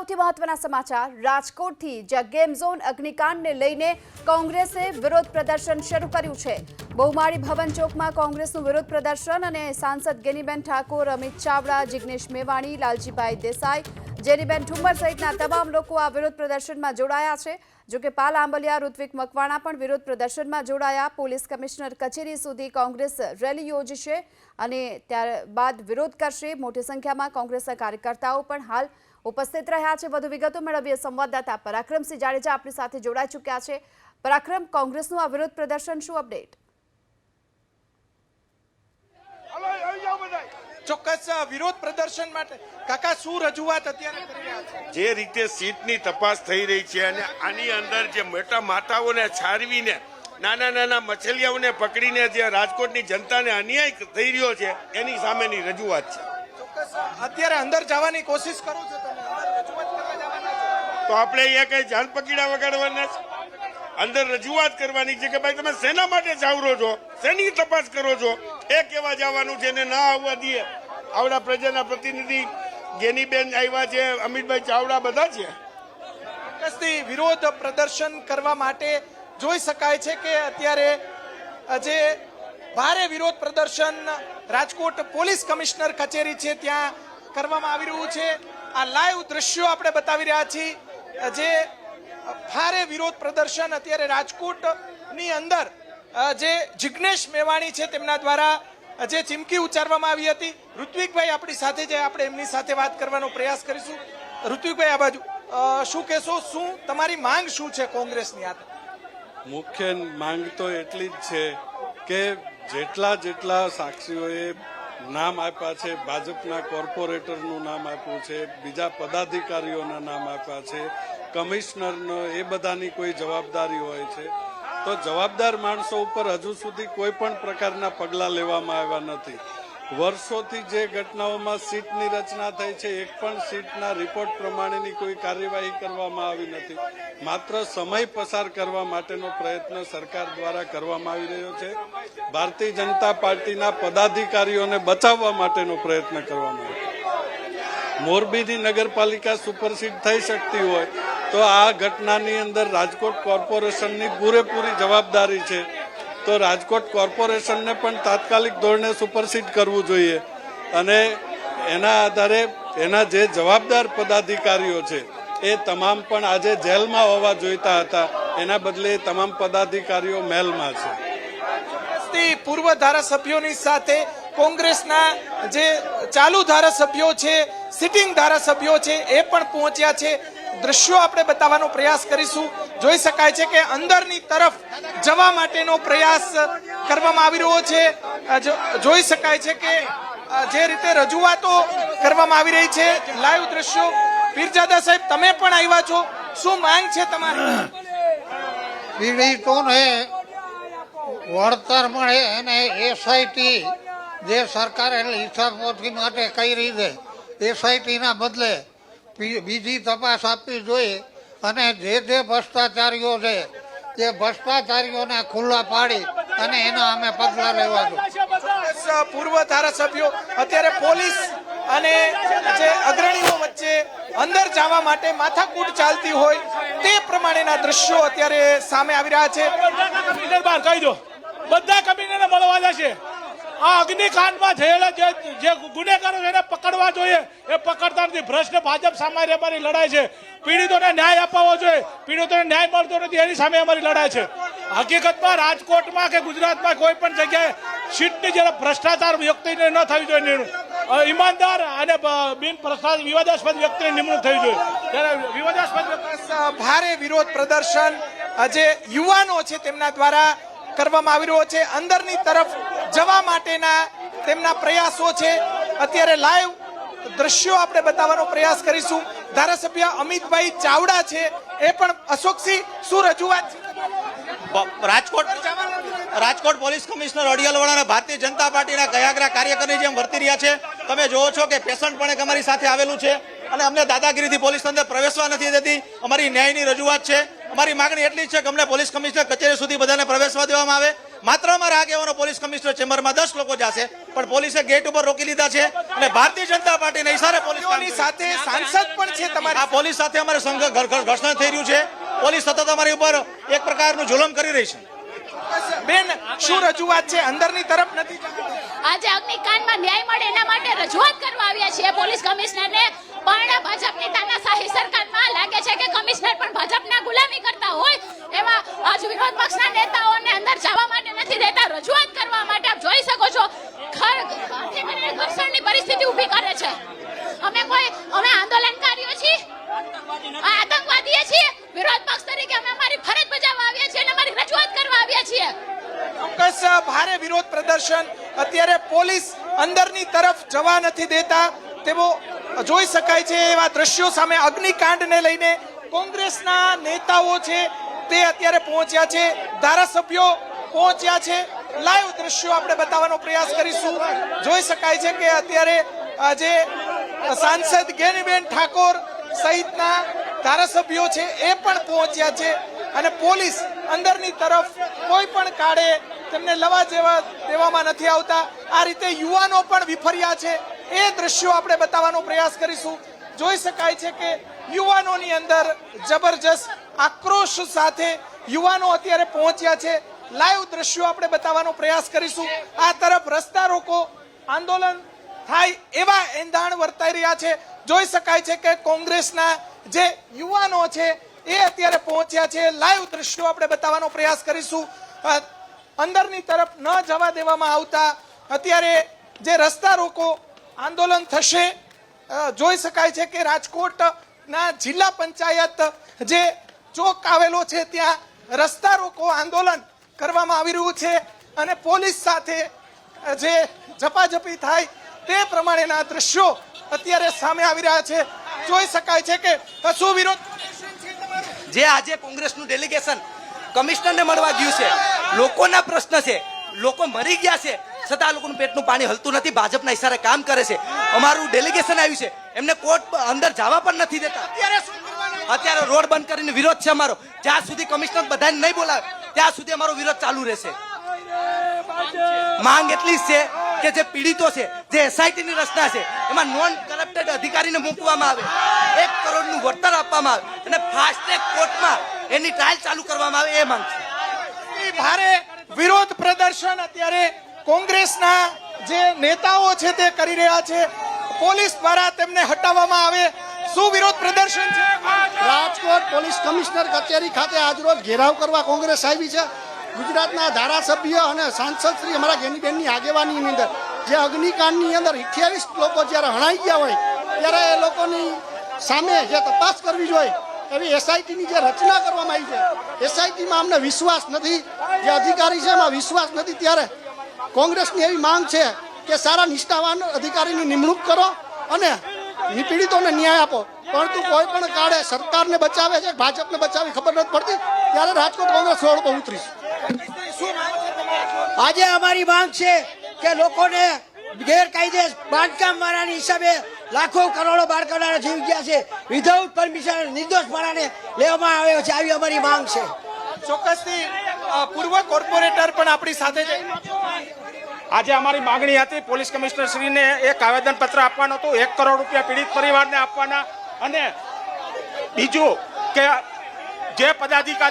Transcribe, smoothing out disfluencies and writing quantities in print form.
સૌથી મહત્વના સમાચાર રાજકોટથી જ્યાં ગેમ ઝોન અગ્નિકાંડને લઈને કોંગ્રેસે વિરોધ પ્રદર્શન શરૂ કર્યું છે। બહુમાળી ભવન ચોકમાં કોંગ્રેસનું વિરોધ પ્રદર્શન અને સાંસદ ગેનીબેન ઠાકોર, અમિત ચાવડા, જિગ્નેશ મેવાણી, લાલજીભાઈ દેસાઈ, જેરીબેન ઠુમ્મર સહિતના તમામ લોકો આ વિરોધ પ્રદર્શનમાં જોડાયા છે। જો કે પાલ આંબલિયા, ઋત્વિક મકવાણા પણ વિરોધ પ્રદર્શનમાં જોડાયા। પોલીસ કમિશનર કચેરી સુધી કોંગ્રેસ રેલી યોજશે અને ત્યારબાદ વિરોધ કરશે। મોટી સંખ્યામાં કોંગ્રેસના કાર્યકર્તાઓ પણ હાલ ઉપસ્થિત રહ્યા છે। વધુ વિગતો મેળવીએ સંવાદદાતા પરાક્રમસિંહ જાડેજા આપણી સાથે જોડાઈ ચૂક્યા છે। પરાક્રમ, કોંગ્રેસનું આ વિરોધ પ્રદર્શન શું અપડેટ? ચોક્કસ વિરોધ પ્રદર્શન માટે કાકા શું રજૂઆત અત્યારે કરી રહ્યા છે? જે રીતે સીટની તપાસ થઈ રહી છે અને આની અંદર જે મોટા માથાઓને છારવીને નાના નાના મછલિયાઓને પકડીને જે રાજકોટની જનતાને અન્યાય થઈ રહ્યો છે એની સામેની રજૂઆત છે। ચોક્કસ અત્યારે અંદર જવાની કોશિશ કરો છો તમે? અંદર રજૂઆત કરવા જવાના છો? તો આપણે અહીંયા કઈ જાન પકીડા વગાડવાના છે? અંદર રજૂઆત કરવાની છે કે ભાઈ તમે શેના માટે જાવરો છો, શેની તપાસ કરો છો, એ કેવા જવાનું છે ને ના આવવા દઈએ। આવડા પ્રજાના પ્રતિનિધિ ગેનીબેન આવ્યા છે, અમિતભાઈ ચાવડા બધા છે। ચોક્કસથી વિરોધ પ્રદર્શન કરવા માટે જોઈ શકાય છે કે અત્યારે જે ભારે વિરોધ પ્રદર્શન રાજકોટ પોલીસ કમિશનર કચેરી છે ત્યાં કરવામાં આવી રહ્યું છે। આ લાઈવ દ્રશ્યો આપણે બતાવી રહ્યા છીએ। જે ભારે વિરોધ પ્રદર્શન અત્યારે રાજકોટની અંદર જે જિગ્નેશ મેવાણી છે તેમના દ્વારા જે ચીમકી ઉચ્ચારવામાં આવી હતી। ઋત્વિકભાઈ આપણી સાથે છે, આપણે એમની સાથે વાત કરવાનો પ્રયાસ કરીશું। ઋત્વિકભાઈ આ બાજુ શું કહેશો? શું તમારી માંગ શું છે કોંગ્રેસની? આ મુખ્ય માંગ તો એટલી જ છે કે જેટલા સાક્ષીઓએ નામ આપ્યા છે, ભાજપના કોર્પોરેટરનું નામ આપ્યું છે, બીજા પદાધિકારીઓના નામ આપ્યા છે, કમિશનરનો, એ બધાની કોઈ જવાબદારી હોય છે તો જવાબદાર માણસો ઉપર હજુ સુધી કોઈ પણ પ્રકારના પગલાં લેવામાં આવ્યા નથી। વર્ષોથી જે ઘટનાઓમાં સીટની રચના થઈ છે, એક પણ સીટના રિપોર્ટ પ્રમાણેની કોઈ કાર્યવાહી કરવામાં આવી નથી। માત્ર સમય પસાર કરવા માટેનો પ્રયત્ન સરકાર દ્વારા કરવામાં આવી રહ્યો છે। ભારતીય જનતા પાર્ટીના પદાધિકારીઓને બચાવવા માટેનો પ્રયત્ન કરવામાં આવ્યો। મોરબીની નગરપાલિકા સુપરસીડ થઈ શકતી હોય તો આ ઘટનાની અંદર રાજકોટ કોર્પોરેશનની પૂરેપૂરી જવાબદારી છે, તો રાજકોટ કોર્પોરેશનને પણ તાત્કાલિક ધોરણે સુપરસીડ કરવું જોઈએ અને એના આધારે એના જે જવાબદાર પદાધિકારીઓ છે એ તમામ પણ આજે જેલમાં હોવા જોઈતા હતા, એના બદલે તમામ પદાધિકારીઓ મેલમાં છે। પૂર્વ ધારાસભ્યોની સાથે કોંગ્રેસના જે ચાલુ ધારાસભ્યો છે, સિટિંગ ધારાસભ્યો છે, એ પણ પહોંચ્યા છે। દ્રશ્યો આપણે બતાવવાનો પ્રયાસ કરીશું। જોઈ શકાય છે કે અંદરની તરફ જવા માટેનો પ્રયાસ કરવામાં આવી રહ્યો છે। જોઈ શકાય છે કે જે રીતે રજૂઆતો કરવામાં આવી રહી છે, લાઈવ દ્રશ્યો। પીરજાદા સાહેબ, તમે પણ આવ્યા છો, શું માંગ છે તમારી? પીડિતોને વળતર મળે અને એસઆઈટી જે સરકારે હિસાબપોથી માટે કરી છે, એસઆઈટીના બદલે બીજી તપાસ આપવી જોઈએ અને જે ભ્રષ્ટાચારીઓ છે તે ભ્રષ્ટાચારીઓને ખુલ્લા પાડી અને એના અમે પગલાં લેવા જોઈએ। પૂર્વ ધારાસભ્યો અત્યારે પોલીસ અને જે અગ્રણીઓ વચ્ચે અંદર જવા માટે માથાકૂટ ચાલતી હોય તે પ્રમાણેના દ્રશ્યો અત્યારે સામે આવી રહ્યા છે। કહી દો, બધા કમિશનરને મળવા જશે। આ અગ્નિકાંડમાં થયેલા જે ગુનેગારો એને પકડવા જોઈએ, એ પકડતા નથી। ભ્રષ્ટ ભાજપ સામે અમારી લડાઈ છે। પીડિતોને ન્યાય અપાવવો જોઈએ, પીડિતોને ન્યાય મળતો નથી એની સામે અમારી લડાઈ છે। હકીકતમાં રાજકોટમાં કે ગુજરાતમાં કોઈ પણ જગ્યાએ સીટની જ્યારે ભ્રષ્ટાચાર વ્યક્તિને ન થવી જોઈએ, ઈમાનદાર અને વિવાદાસ્પદ વ્યક્તિની નિમણૂક થવી જોઈએ। ત્યારે વિવાદાસ્પદ ભારે વિરોધ પ્રદર્શન જે યુવાનો છે તેમના દ્વારા કરવામાં આવી રહ્યો છે। અંદરની તરફ જવા માટેના તેમના પ્રયાસો છે। અત્યારે લાઈવ દ્રશ્યો આપણે બતાવવાનો પ્રયાસ કરીશું। ધારાસભ્ય અમિતભાઈ ચાવડા છે, એ પણ અશોકસિંહ, શું રજૂઆત છે? રાજકોટ પોલીસ કમિશનર અડિયાલવાળા ભારતીય જનતા પાર્ટીના કયાગરા કાર્યકરની જેમ વર્તી રહ્યા છે। તમે જોવો છો કે પેશન્ટ પણ એક અમારી સાથે આવેલું છે અને અમને દાદાગીરીથી પોલીસ અંદર પ્રવેશવા નથી દેતી। અમારી ન્યાયની રજૂઆત છે અમારી માંગણી એટલી જ છે કે અમને પોલીસ કમિશનર કચેરી સુધી બધાને પ્રવેશવા દેવામાં આવે. માત્ર અમારા આગેવાનો પોલીસ કમિશનર ચેમ્બરમાં 10 લોકો જશે, પણ પોલીસે ગેટ ઉપર રોકી લીધા છે અને ભારતીય જનતા પાર્ટીના ઇશારે પોલીસ સાથે સાંસદ પણ છે તમારી આ પોલીસ સાથે અમારે ઘર્ષણ થઈ રહ્યું છે. પોલીસ સતત અમારી ઉપર એક પ્રકારનું જુલમ કરી રહી છે. બેન, શું રજૂઆત છે? અંદરની તરફ નથી જતા. આજે અગ્નિકાંડમાં ન્યાય મળે એના માટે રજૂઆત કરવા આવ્યા છીએ પોલીસ કમિશનરને. પણ ભાજપની તાનાશાહી સરકારમાં લાગે છે કે કમિશનર પણ ભાજપના ગુલામી કરતા હોય એવા આજ વિરોધ પક્ષના નેતાઓને અંદર જવા માટે નથી દેતા. રજૂઆત કરવા માટે આપ જોઈ શકો છો ઘર્ષણની પરિસ્થિતિ ઊભી કરે છે. અમે આંદોલનકારીઓ છીએ, આતંકવાદીઓ છીએ. વિરોધ પક્ષ તરીકે અમે અમારી ફરજ બજાવવા આવ્યા છીએ અને અમારી રજૂઆત કરવા આવ્યા છીએ. ચોક્કસ ભારે વિરોધ પ્રદર્શન અત્યારે પોલીસ અંદરની તરફ જવા નથી દેતા તેવો જોઈ શકાય છે. એવા દ્રશ્યો સામે અગ્નિકાંડને લઈને કોંગ્રેસના નેતાઓ છે તે અત્યારે પહોંચ્યા છે, ધારાસભ્યો પહોંચ્યા છે. લાઈવ દ્રશ્યો આપણે બતાવવાનો પ્રયાસ કરીશું. જોઈ શકાય છે કે અત્યારે જે સાંસદ ગેનીબેન ઠાકોર સહિતના ધારાસભ્યો છે એ પણ પહોંચ્યા છે અને પોલીસ અંદરની તરફ કોઈ પણ કાળે તેમને લવા દેવામાં નથી આવતા. આ રીતે યુવાનો પણ વિફર્યા છે. એ દ્રશ્યો આપણે બતાવવાનો પ્રયાસ કરીશું. જોઈ શકાય છે કે યુવાનોની અંદર જબરજસ્ત આક્રોશ સાથે યુવાનો અત્યારે પહોંચ્યા છે. લાઈવ દ્રશ્યો આપણે બતાવવાનો પ્રયાસ કરીશું. આ તરફ રસ્તા રોકો આંદોલન થાય એવા એંધાણ વર્તાઈ રહ્યા છે. જોઈ શકાય છે કે કોંગ્રેસના જે યુવાનો છે એ અત્યારે પહોંચ્યા છે. લાઈવ દ્રશ્યો આપણે બતાવવાનો પ્રયાસ કરીશું. અંદરની તરફ ન જવા દેવામાં આવતા અત્યારે જે રસ્તા રોકો આંદોલન થશે. જોઈ શકાય છે કે રાજકોટના જિલ્લા પંચાયત જે ચોક આવેલો છે ત્યાં રસ્તા રોકો આંદોલન કરવામાં આવી રહ્યું છે અને પોલીસ સાથે જે ઝપાઝપી થાય તે પ્રમાણેના દ્રશ્યો અત્યારે સામે આવી રહ્યા છે. જોઈ શકાય છે કે શું વિરોધ જે આજે કોંગ્રેસનું ડેલિગેશન કમિશનરને મળવા ગયું છે, લોકોના પ્રશ્ન છે, લોકો મરી ગયા છે છતાં લોકોનું પેટનું પાણી હલતું નથી. ભાજપના ઇશારે કામ કરે છે. અમારું ડેલિગેશન આવ્યું છે, એમને કોર્ટ અંદર જવા પણ નથી દેતા. અત્યારે રોડ બંધ કરીને વિરોધ છે અમારો. જ્યાં સુધી કમિશનર બધાને નહીં બોલાવે ત્યાં સુધી અમારો વિરોધ ચાલુ રહેશે. માંગ એટલી જ છે કે જે પીડિતો છે, જે એસઆઈટીની રચના છે એમાં નોન કરપ્ટેડ અધિકારીને મૂકવામાં આવે, 1 કરોડનું વળતર આપવામાં આવે અને ફાસ્ટ ટ્રેક કોર્ટમાં એની ટ્રાયલ ચાલુ કરવામાં આવે, એ માંગ છે. ભારે વિરોધ પ્રદર્શન અત્યારે કોંગ્રેસના જે નેતાઓ છે તે કરી રહ્યા છે. પોલીસ દ્વારા તેમને હટાવવામાં આવે. શું વિરોધ પ્રદર્શન છે? રાજકોટ પોલીસ કમિશનર કચેરી ખાતે આજરોજ ઘેરાવ કરવા કોંગ્રેસ આવી છે. ગુજરાતના ધારાસભ્ય અને સાંસદ શ્રી અમારા ગેનીબેનની આગેવાનીની અંદર જે અગ્નિકાંડની અંદર 28 લોકો જ્યારે હણાઈ ગયા હોય ત્યારે એ લોકોની સામે જે તપાસ કરવી જોઈએ એવી એસઆઈટીની જે રચના કરવામાં આવી છે, એસઆઈટીમાં અમને વિશ્વાસ નથી, જે અધિકારી છે એમાં વિશ્વાસ નથી. ત્યારે કોંગ્રેસની એવી માંગ છે કે સારા નિષ્ઠાવાન અધિકારીની નિમણૂક કરો અને પીડિતોને ન્યાય આપો. પરંતુ કોઈ પણ કાળે સરકારને બચાવે છે, ભાજપને બચાવી ખબર નથી પડતી. ત્યારે રાજકોટ કોંગ્રેસ રોડ પર ઉતરી છે. આજે અમારી માંગ છે કે લોકોને ગેરકાયદે બાંધકામ વાળાની હિસાબે લાખો કરોડો બાળકોના જીવ ગયા છે. વિધાઉટ પરમિશન નિર્દોષ માણસને લેવામાં આવ્યો છે. આવી અમારી માંગ છે. ચોક્કસથી પૂર્વ કોર્પોરેટર પણ આપણી સાથે છે. આજે અમારી માંગણી હતી પોલીસ કમિશનર શ્રીને એક આવેદન પત્ર આપવાનું હતું, 1 કરોડ રૂપિયા પીડિત પરિવારને આપવાના અને બીજું કે જે પદાધિકારી